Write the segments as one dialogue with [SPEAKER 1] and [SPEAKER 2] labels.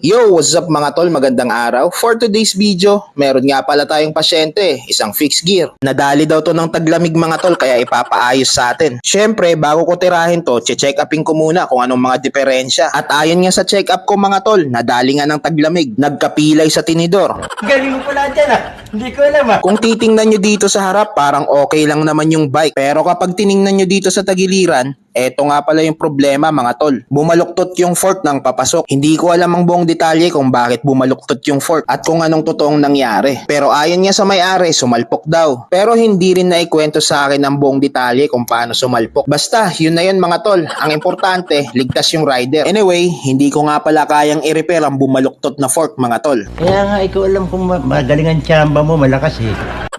[SPEAKER 1] Yo, what's up mga tol? Magandang araw. For today's video, meron nga pala tayong pasyente, isang fixed gear. Nadali daw to ng taglamig mga tol, kaya ipapaayos sa atin. Syempre, bago ko tirahin to, check upin ko muna kung anong mga diferensya. At ayon nga sa check up ko mga tol, nadali nga ng taglamig, nagkapilay sa tinidor.
[SPEAKER 2] Galing mo pala dyan ah. Hindi ko alam ah.
[SPEAKER 1] Kung titingnan nyo dito sa harap, parang okay lang naman yung bike. Pero kapag tiningnan nyo dito sa tagiliran, eto nga pala yung problema mga tol. Bumaluktot yung fork ng papasok. Hindi ko alam ang buong detalye kung bakit bumaluktot yung fork at kung anong totoong nangyari. Pero ayon niya sa may-ari, sumalpok daw. Pero hindi rin naikwento sa akin ang buong detalye kung paano sumalpok. Basta, yun na yun mga tol. Ang importante, ligtas yung rider. Anyway, hindi ko nga pala kayang i-repair ang bumaluktot na fork mga tol.
[SPEAKER 2] Kaya nga ikaw alam kung magaling ang tsamba mo, malakas eh.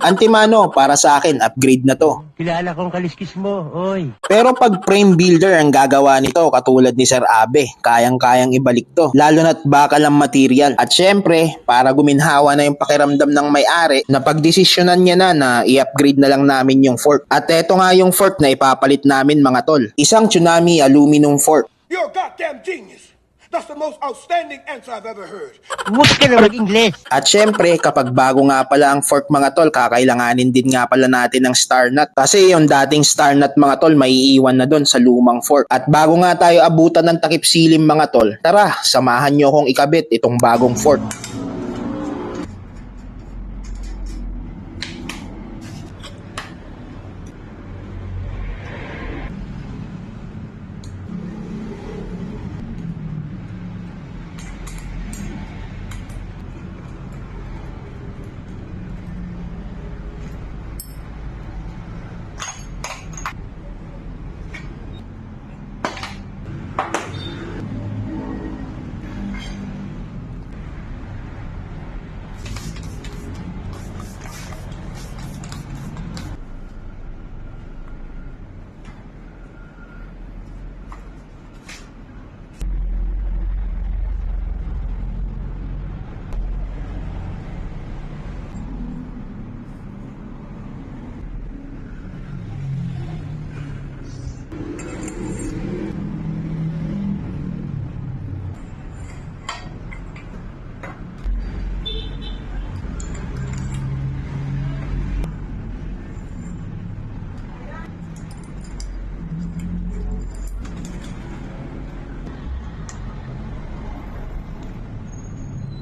[SPEAKER 1] Antimano, para sa akin, upgrade na to.
[SPEAKER 2] Kilala kong kaliskis mo, oy.
[SPEAKER 1] Pero pag frame builder ang gagawa nito, katulad ni Sir Abe, kayang-kayang ibalik to. Lalo na't bakal ang material. At syempre, para guminhawa na yung pakiramdam ng may-ari, napagdesisyonan niya na i-upgrade na lang namin yung fork. At eto nga yung fork na ipapalit namin mga tol. Isang Tsunami aluminum fork.
[SPEAKER 3] You're a goddamn genius. That's the most outstanding answer I've ever heard.
[SPEAKER 2] Huwag ka na mag-Ingles.
[SPEAKER 1] At syempre, kapag bago nga pala ang fork mga tol, kakailanganin din nga pala natin ng star nut. Kasi yung dating star nut mga tol, may iiwan na doon sa lumang fork. At bago nga tayo abutan ng takip silim mga tol, tara, samahan nyo akong ikabit itong bagong fork.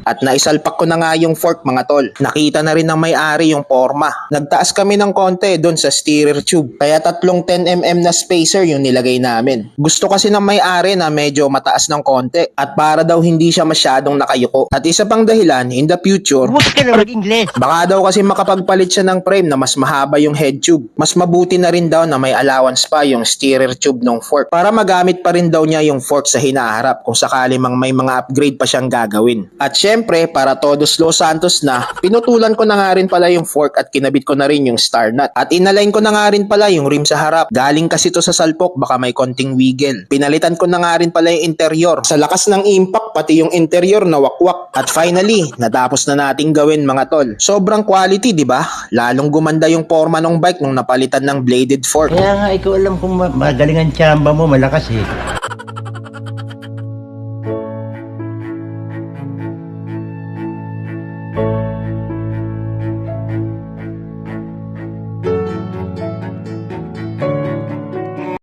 [SPEAKER 1] At naisalpak ko na nga yung fork mga tol. Nakita na rin ng may-ari yung forma. Nagtaas kami ng konti doon sa steerer tube. Kaya tatlong 10mm na spacer yung nilagay namin. Gusto kasi ng may-ari na medyo mataas ng konti. At para daw hindi siya masyadong nakayuko. At isa pang dahilan, in the future,
[SPEAKER 2] Huwag ka na mag-Ingles.
[SPEAKER 1] baka daw kasi makapagpalit siya ng frame na mas mahaba yung head tube. Mas mabuti na rin daw na may allowance pa yung steerer tube ng fork. Para magamit pa rin daw niya yung fork sa hinaharap kung sakali mang may mga upgrade pa siyang gagawin. At syempre, para todos Los Santos na, pinutulan ko na nga rin pala yung fork at kinabit ko na rin yung star nut. At inalign ko na nga rin pala yung rim sa harap. Galing kasi to sa salpok, baka may konting wiggle. Pinalitan ko na nga rin pala yung interior. Sa lakas ng impact, pati yung interior na wakwak. At finally, natapos na nating gawin mga tol. Sobrang quality, di ba? Lalong gumanda yung forma ng bike nung napalitan ng bladed fork.
[SPEAKER 2] Kaya nga ikaw alam kung magaling ang tsamba mo, malakas eh.